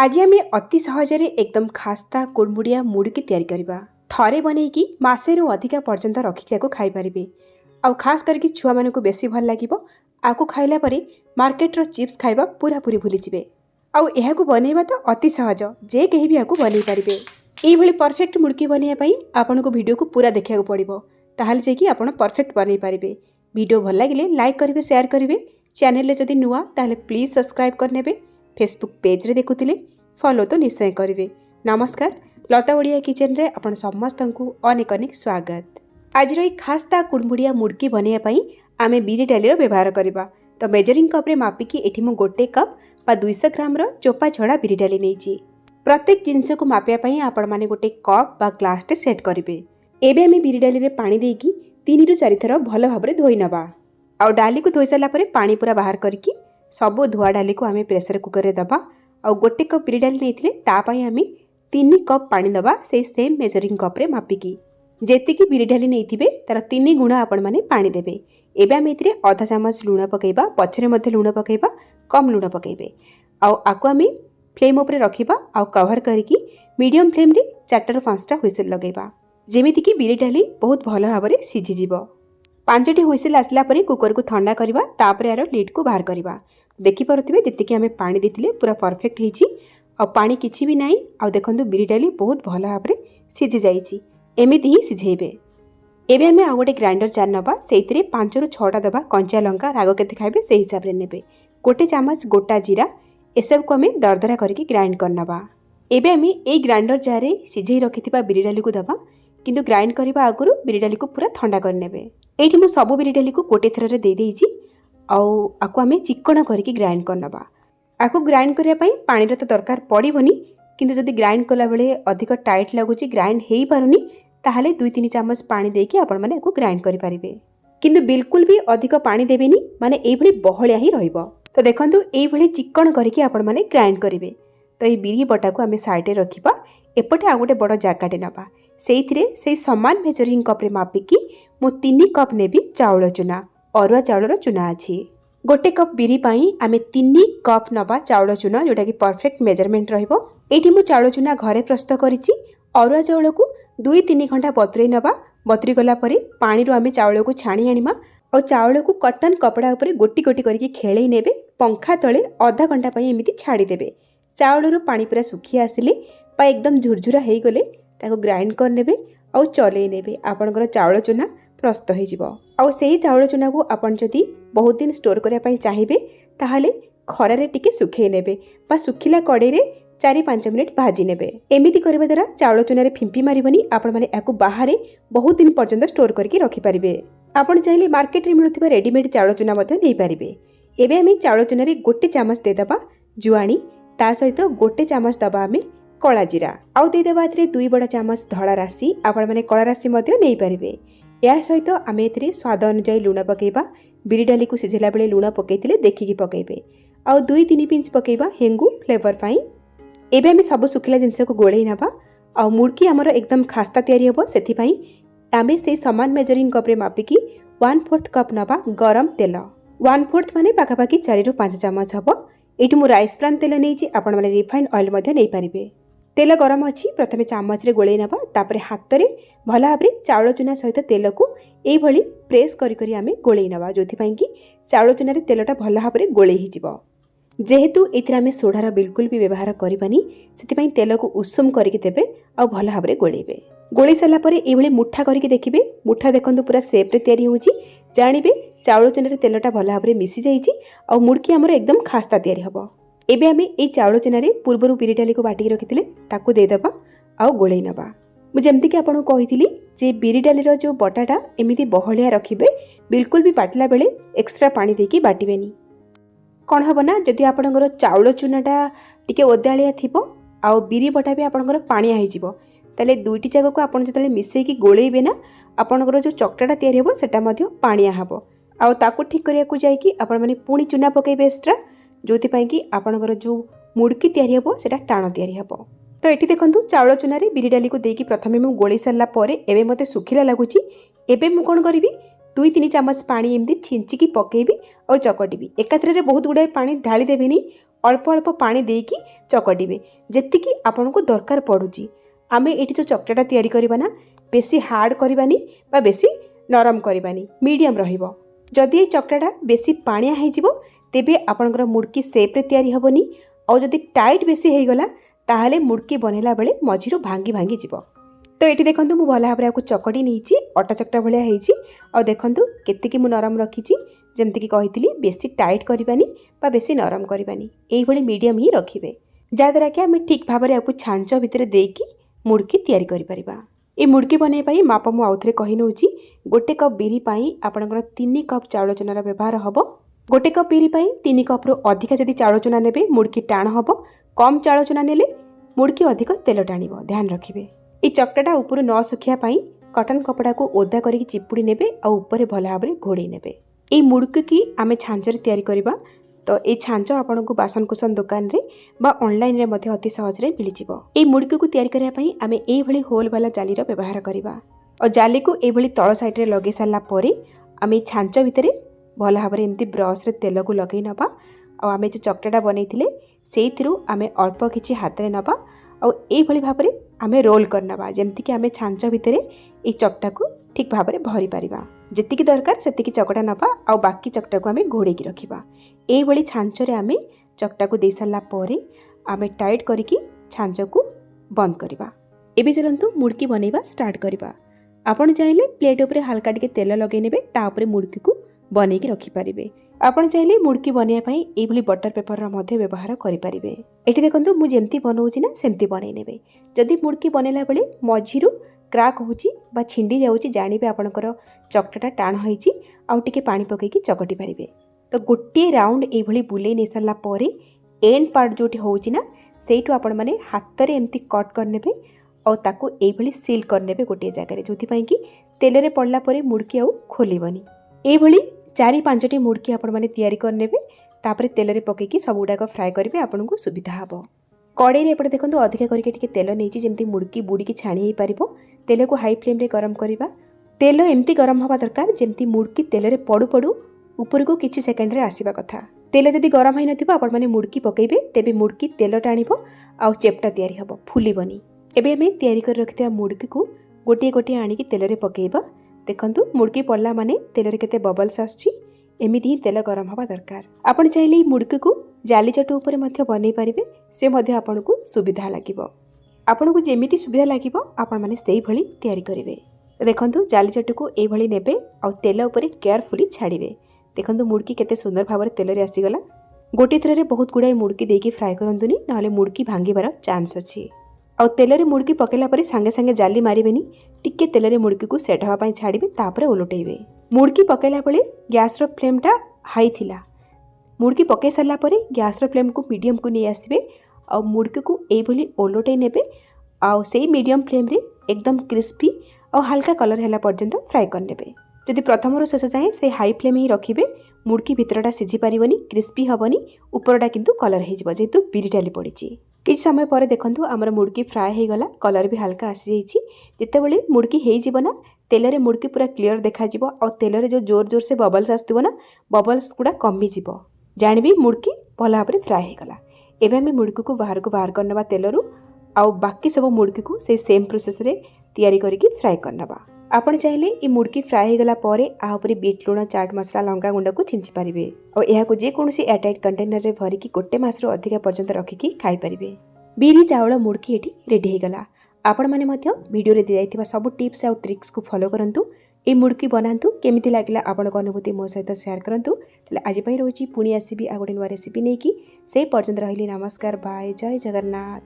आज आम अति सहजरे एकदम खास्ता कुड़मुड़िया मुड़की तैयारी करवा। थरे बनईकी मासे रु अधिका पर्यंत रखिकी खाई पारिबे। आउ खास करके छुआ मानकु बेसी भल लागिबो। आकु खाइला परे मार्केट रो चिप्स खाइबा पूरा पूरी भूली जिवे। आउ एहाकु बनेबा तो अति सहज, जे केही भी आकु बनै पारिबे। एई भली परफेक्ट मुड़की बनेया पई आपनको वीडियो को पूरा देखिया पड़िबो, ताहाले जे कि आपण परफेक्ट बनै पारिबे। वीडियो भल लागिले लाइक करिवे, शेयर करिवे। चैनल ले जदि नुआ ताहाले प्लीज सब्सक्राइब करनेबे। फेसबुक पेज रे देखुतिले फॉलो तो निश्चय करिवे। नमस्कार, लता ओडिया किचन रे आपण समस्त को अनेक अनेक स्वागत। आज रो खास्ता कुड़मुड़िया मुड़की बनेया पई आमे बिरी डाली व्यवहार करबा। तो मेजरिंग कप रे मापिकी एठी मु गोटे कप बा 200 ग्राम रो चोपा छड़ा बिरी डाली नैची। प्रत्येक जिनस को मापिया पई आपण माने गोटे कप बा ग्लास टे सेट करिवे। एबे आमे बिरी डाली रे पानी देकी 3 रु 4 थर भलो भाबरे धोई नबा। आ डाली को धोई साला परे पानी पूरा बाहर करकी सब धुआ डाली को आमे प्रेशर कुकर रे दबा। आ गोटे कप बिरी डाली नैथिले ता पई आमे 3 कप पानी दबा। से सेम मेजरिंग कप रे मापिकी जेतिकी बिरी डाली नैथिबे तार 3 गुणा आपण माने पानी देबे। एबे आमे इथिरे आधा चामच लूण पकेइबा, पछरे मध्ये लूण पकेइबा, कम लूण पकेइबे। आ आकु आमे फ्लेम ऊपर रखिबा। आ कवर करके मीडियम फ्लेम रे 4 ରୁ 5टा हुइसेल लगेइबा, जेमिति कि बिरी डाली बहुत भलो भाबरे सिझि जिवो। 5टी हुइसेल आसला परे कुकर को ठंडा करबा, तापरे यार लिड को बाहर करबा। देखि पारुथिबे जतिकि आमे पानी देथिले पूरा परफेक्ट हेछि। आ पानी किछि भी नाही। आ देखंतु बिरी डाली बहुत भलो भाबरे सिझि जाईछि। एमिति ही सिझेइबे। एबे आमे आ गोटे ग्राइंडर जार नबा। सेइथिरे 5 ରୁ 6टा दबा कंचा लंका, राग केते खाइबे सेहि हिसाब रे नेबे। गोटे चामच गोटा जीरा, ए सब को आमे दरदरा करके ग्राइंड करनबा। एबे आमे एई ग्राइंडर जार रे सिझेई रखिथिबा बिरी डाली को दबा, किंतु ग्राइंड करबा आगुरु बिरी डाली को पूरा ठंडा कर नेबे। एठी मु सब बिरी डाली को गोटे थर रे दे देइछि। आकु आमे चिकण करके ग्राइंड करनबा। आकु ग्राइंड करिया पई पानी रे तो दरकार पड़िबोनी, किंतु जदि ग्राइंड कला बेले अधिक टाइट लागुची, ग्राइंड हेई पारुनी, ताहाले 2-3 चामच पानी देकी आपण माने आकु ग्राइंड करि पारिबे। किंतु बिल्कुल भी अधिक पानी देबेनी, माने एई भली बहळिया ही रहिबो। तो देखंतु एई भली चिकण करके आपण माने ग्राइंड करिवे। तो एई बिरी बटा को आमे साइड रे रखिबा। एपटे आ गोटे बड़ जागाटे नबा। सेइथिरे सेई समान मेजरिंग कप रे मापिकी मु 3 कप नेबी चाउळ चुना। अरुआ चाउळर चुना अछि। गोटे कप बिरी पाई आमे 3 कप नबा चाउळ चुना, जोटा कि परफेक्ट मेजरमेंट रहिबो। एठी मु चाउळ चुना घरे प्रस्तुत करिछि। अरुआ चाउळ को 2-3 घंटा बतुरई नबा। बतुरी गला परे पानी रो आमे चाउळ को छाणी आनिमा। और चाउळ को कॉटन कपड़ा ऊपर गोटी गोटी करके खेळई नेबे। पंखा तळे आधा घंटा पई एमिति छाडी देबे। चाउळ रो पानी पूरा सुखी आसिले बा एकदम झुरझुरा हेई गले ताको ग्राइंड कर नेबे और चले नेबे। आपनकर चाउळ चुना प्रस्तुत हो जिवो। और सेही चाउळ चुना को आपण जदी बहुत दिन स्टोर करिया पई चाहिबे, ताहाले खरा रे टिके सुखै नेबे बा सुखिला कड़े रे 4-5 मिनिट भाजी नेबे। एमिति करबा द्वारा चाउळ चुना रे फिंपी मारिबनी। आपण माने याकु बाहरे बहुत दिन पर्यंत स्टोर करके रखि पारिबे। आपण चाहिले मार्केट रे मिलुथिबा रेडीमेड चाउळ चुना मध्ये नै पारिबे। एबे आमे चाउळ चुना रे गोटे चामच दे दबा जुआणी, ता सहित गोटे चामच दबा आमे कला जीरा। आउ दे दबा एथिरे 2 बड़ चामच धड़ा राशि। आपण माने कला राशि मध्ये नै पारिबे। या सहित आमे एथिरे स्वाद अनुसार लूण पकेइबा। बिरी डाली को सिझिला बेले लूण पकेइतिले देखिकी पकेइबे। आउ 2-3 पिंच पकेइबा हेंगु फ्लेवर पाई। एबे आमे सब सुखिला जिंस को गोळेई नबा। आ मुड़की हमर एकदम खास्ता तयारी होबो। सेथि पई आमे से समान मेजरिंग कप रे मापिकी 1/4 कप नबा गरम तेल। 1/4 माने पाखापाखी 4 ରୁ 5 चामच हबो। एठी मु राइस ब्रान तेल नैछि। आपण माने रिफाइंड ऑयल मध्ये नै पारिबे। तेल गरम अछि। प्रथमे चामच रे गोळेई नबा, तापरे हाथ रे भला भाबरे चाउळ चुना सहित तेल को एई भली प्रेस करी करी आमे गोळेई नबा, जोथि पई कि चाउळ चुना रे तेलटा भला भाबरे गोळेई हि जिवो। जेहेतु एथिरे आमे सोडार बिल्कुल भी व्यवहार करिबानी, सेति पई तेल को उषुम करके देबे आ भला भाबरे गोळेइबे। गोळेई सला परे एई भली मुठा करके देखिबे। मुठा देखंतु पूरा शेप रे तयारी होउची। जानिबे चाउळ चुना रे तेलटा भला भाबरे मिसी जाईची आ मुड़की हमर एकदम खास्ता तयारी हबो। एबे आमे एई चाउळ चुना रे पूर्वरु बिरी डाली को बाटी रखिथिले ताको दे दबा आ गोळेई नबा। मु जेमति कि आपन कहिथिली जे बिरी डाली रो जो बटाटा एमिति बहळिया रखिबे, बिल्कुल भी बाटला बेले एक्स्ट्रा पानी देकी बाटिबेनी। कौन हम ना जदि आपणकर चाउळ चुनाटा टिके ओदालिया थिबो आ बिरी बटा भी आपणकर पानिया हो जिवो, ताले दुईटी जाक को आपण जतले मिसेकी गोळेइबे ना, आपणकर जो चकटाटा तयारी हेबो सेटा मध्ये पानिया हबो। आ ताको ठीक करिया को जाई कि आपण माने पुणी चुना पकेइबे एक्स्ट्रा, जोथि पई कि आपणकर जो मुड़की तयारी हेबो सेटा टाण तयारी हेबो। तो एठी देखंतु चाउळ चुना रे बिरी डाली को देकी प्रथमे मु गोळेई सारला परे एबे मते सुखिला लागुची। एबे मु कोन करिवि 2-3 चामच पानी एमती छिंचिकी पकेइबी और चकटिबी। एकाथरे बहुत गुड़ाए पानी ढाली देबेनी, अल्प अल्प पानी देकी चकटिबे जेतिकी आपनको दरकार पड़ुची। आमे एठी जो चकटाटा तैयारी करबा ना बेसी हार्ड करबानी बा बेसी नरम करबानी मीडियम रहिबो। जदि ए चकटाटा बेसी पाणिया हो जिवो तेबे आपनकर मुड़की शेप रे तैयारी हबनी और जदि टाइट बेसी हो गला ताहले मुड़की बनेला बेले मझिरो भांगी भांगी जिवो। तो ये देखो मुझे भल भाव आपको चकड़ी नहीं अटा चकटा भाया और देखो केतिकी मु नरम रखी जमती कही बेसी टाइट करवानी बेसी नरम करवानी यही मीडियम ही रखिए जहाद्वारा कि आम ठीक भाव में आपको छांच भितर देकी मुड़की तैयारी करिपरिबा। ये मुड़की बनवाई माप मु आउ थे कही नौची गोटे कप बिरी पाई आपनकर 3 कप चाउल चूनार व्यवहार हम। गोटे कप बिरी पाई 3 कप रु अधिक जदि चाउल चूना नेबे मुड़की टाण हम। कम चाउल चूना नेले मुड़की अधिक तेल टाणिबो ध्यान रखिए। ये चकटाटा ऊपर न सुखापी कटन कपड़ा को ओदा करके चिपुड़ी नेबे और ऊपर भल भाव में घोड़े नेबे। ये मुड़की की आम छांचर तैयारी करबा तो ये छांच आपन को बासनकुसन दुकान रे बा ऑनलाइन रे मध्य अति सहज रे मिल जिवो। ये मुड़की को तैयारी करबा पई आम एई भली होल वाला जाली रो व्यवहार करबा और जाली को एई भली तळ साइड रे लगे साला परे आम ये छांच भितरे भल भाव में एमती ब्रश रे तेल को लगे नबा और आम जो चकटाटा बनैथिले सेइथिरु आम अल्प किछि हाथ रे नबा और एई भली भाव में आम रोल करनबा जेमती कि आम छांच भितर ये चकटा को ठीक भाव में भरी पारिबा। जेतिकी दरकार सेतिकी चकटा नबा और बाकी चकटा को आम घोड़े की रखिबा। एई भली छांच रे आम चकटा को दे सारा परे आम टाइट करिकी छांच को बंद करबा। एबे चलंतु मुड़की बनैबा स्टार्ट करबा। आपण चाहिले प्लेट ऊपर हल्का टिके तेल लगे नेबे ता ऊपर मुड़की को बनैकी रखि पारिबे। आपण चाहिले मुड़की बनैया पई एई भली बटर पेपर रा मध्ये व्यवहार करि पारिबे। एठी देखंतु मु जेमती बनौची ना सेमती बनै नेबे। जदि मुड़की बनैला बेले मझिरु क्राक होची बा छिंडी जाउची जानिबे आपनकर चकटाटा टाण होईची आ टिके पानी पकेकी चकटी पारिबे। तो गोटे राउंड एई भली बुलै नै सरला परे एंड पार्ट जोटी होउची ना सेइटु आपण माने हाथ रे एमती कट कर नेबे और ताको एई भली सील कर नेबे गोटे जगह रे जोथि पई कि तेल रे पड़ला परे मुड़की आउ खोलिबनी। एई भली 4-5टी मुड़की आपण माने तैयारी कर नेबे तापरे तेल रे पकेकी सब गुडा फ्राए करेंगे आपको सुविधा हम। कड़े एपटे देखो अधिक करके तेल नहीं जमी मुड़की बुड़की छाणी हो पार। तेल को हाई फ्लेम रे गरम करवा। तेल एमती गरम हवा दरकार जमी मुड़की तेल रे पड़ू पड़ू ऊपर को किसी सेकेंड रे आसवा कथा। तेल जदि गरम हो ना आपण मैंने मुड़की पकेबे तेबे मुड़की तेल टाणिब आउ चेपटा तैयारी हम फुलबनी। एबे आम तैयारी कर रखिथिबा मुड़की को गोटे गोटे आनिकी तेल रे पकेबा। देखंतु मुड़की पड़ला माने तेल रे केते बबल्स आछी एमिति ही तेल गरम हवा दरकार। आपण चाहिले मुड़की को जाली चटु ऊपर मध्य बनै पारिबे से मध्य आपनको सुविधा लागिबो। आपनको जेमिति सुविधा लागिबो आपण माने सेही भली तैयारी करिवे। देखंतु जाली चटु को एई भली नेबे और तेल ऊपर केयरफुली छाड़िबे। देखंतु मुड़की केते सुंदर भाव में तेल रे आसीगला। गोटे थरे रे बहुत गुड़ाई मुड़की देकी फ्राए करंतुनी नहले मुड़की भांगीबार चांस अछि। और तेल रे मुड़की पकेला परे संगे संगे जाली मारिबेनी टिके तेल रे मुड़की को सेट हवा पई छाड़िबे तापरे ओलटेइबे। मुड़की पकेला बेले गैस रो फ्लेम टा हाई थिला। मुड़की पके सारा परे गैस रो फ्लेम को मीडियम को नहीं आसबे और मुड़की को एई भली ओलटै नेबे और सेही मीडियम फ्लेम रे एकदम क्रिस्पी और हल्का कलर हैला पर्यंत फ्राए कर नेबे। जदि प्रथम रो शेष जाए से हाई फ्लेम ही रखिबे मुड़की भितरटा सिझी पारिबनी क्रिस्पी हबनी ऊपरटा किंतु कलर हो जिवो जेतु बिरी डाली पड़िची। किछ समय पर देखंतु हमर मुड़की फ्राए हो गला कलर भी हल्का आसी जाइची। जेतेबेले मुड़की हो जिवो ना तेल रे मुड़की पूरा क्लियर देखा जिवो और तेल रे जो जोर जोर से बबल्स आसथिबो ना बबल्स गुडा कमी जिवो जानिबी मुड़की भल भाव में फ्राए हो गला। एबे हम मुड़की को बाहर करनबा तेल रु आउ बाकी सब मुड़की को से सेम प्रोसेस रे तैयारी करिकी फ्राए करनबा। आपण चाहिले ई मुड़की फ्राए हो गला परे आ ऊपर बीट लूण चाट मसला लंका गुंड को छिंची पारिबे और एहा को जे कोनोसी एयरटाइट कंटेनर रे भरिकी गोटे मास रो अधिक पर्यंत रखिकी खाई पारिबे। बिरी चावल मुड़की एठी रेडी हो गला। आपण माने मध्य वीडियो रे दिया सब टिप्स और ट्रिक्स को फॉलो करंतु। ए मुड़की बनातु केमिति लागिला आपनको अनुभूति मो सहित शेयर करंतु। तले आज पई रोची पुणी आसीबी आ गोटे नवा रेसिपी नेकी से पर्यंत रहिली। नमस्कार बाय जय जगन्नाथ।